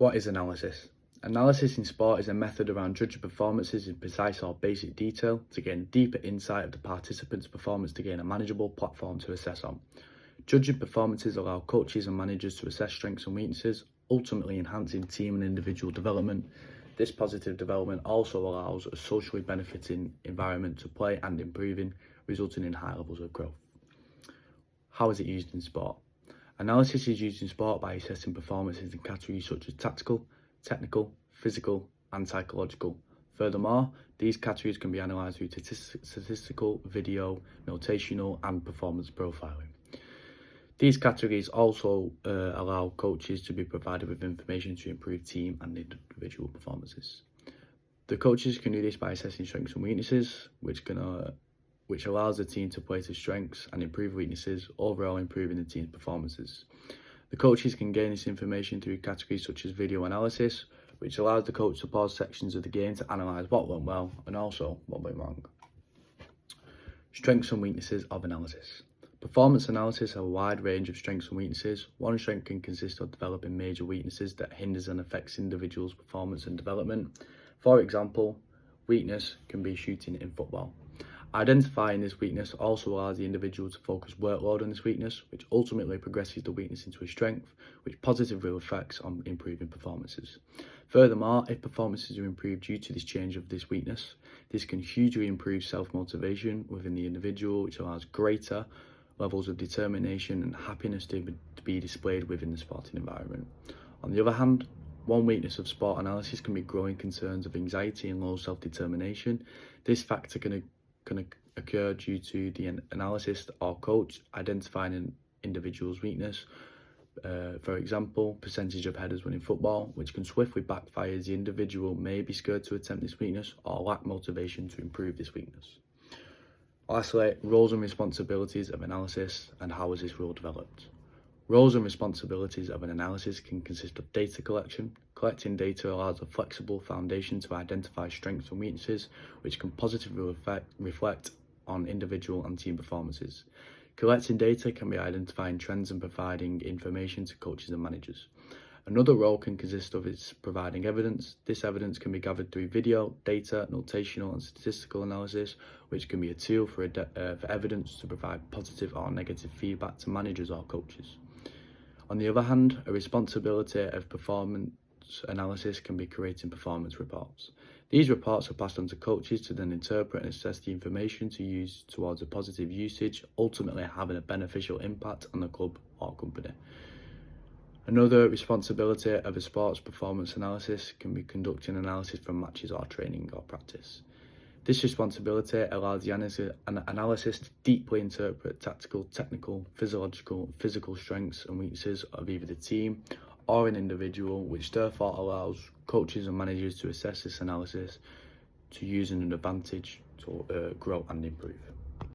What is analysis? Analysis in sport is a method around judging performances in precise or basic detail to gain deeper insight of the participant's performance to gain a manageable platform to assess on. Judging performances allow coaches and managers to assess strengths and weaknesses, ultimately enhancing team and individual development. This positive development also allows a socially benefiting environment to play and improving, resulting in high levels of growth. How is it used in sport? Analysis is used in sport by assessing performances in categories such as tactical, technical, physical, and psychological. Furthermore, these categories can be analysed through statistical, video, notational, and performance profiling. These categories also allow coaches to be provided with information to improve team and individual performances. The coaches can do this by assessing strengths and weaknesses, which allows the team to play to strengths and improve weaknesses, overall improving the team's performances. The coaches can gain this information through categories such as video analysis, which allows the coach to pause sections of the game to analyse what went well and also what went wrong. Strengths and weaknesses of analysis. Performance analysis has a wide range of strengths and weaknesses. One strength can consist of developing major weaknesses that hinders and affects individuals' performance and development. For example, weakness can be shooting in football. Identifying this weakness also allows the individual to focus workload on this weakness, which ultimately progresses the weakness into a strength, which positively affects on improving performances. Furthermore, if performances are improved due to this change of this weakness, this can hugely improve self-motivation within the individual, which allows greater levels of determination and happiness to be displayed within the sporting environment. On the other hand, one weakness of sport analysis can be growing concerns of anxiety and low self-determination. This factor can occur due to the analyst or coach identifying an individual's weakness. For example, percentage of headers winning football, which can swiftly backfire as the individual may be scared to attempt this weakness or lack motivation to improve this weakness. Lastly, roles and responsibilities of analysis and how is this role developed. Roles and responsibilities of an analysis can consist of data collection. Collecting data allows a flexible foundation to identify strengths and weaknesses, which can positively reflect on individual and team performances. Collecting data can be identifying trends and providing information to coaches and managers. Another role can consist of providing evidence. This evidence can be gathered through video, data, notational and statistical analysis, which can be a tool for evidence to provide positive or negative feedback to managers or coaches. On the other hand, a responsibility of performance analysis can be creating performance reports. These reports are passed on to coaches to then interpret and assess the information to use towards a positive usage, ultimately having a beneficial impact on the club or company. Another responsibility of a sports performance analysis can be conducting analysis from matches or training or practice. This responsibility allows the analyst to deeply interpret tactical, technical, physical strengths and weaknesses of either the team or an individual, which therefore allows coaches and managers to assess this analysis to use an advantage to grow and improve.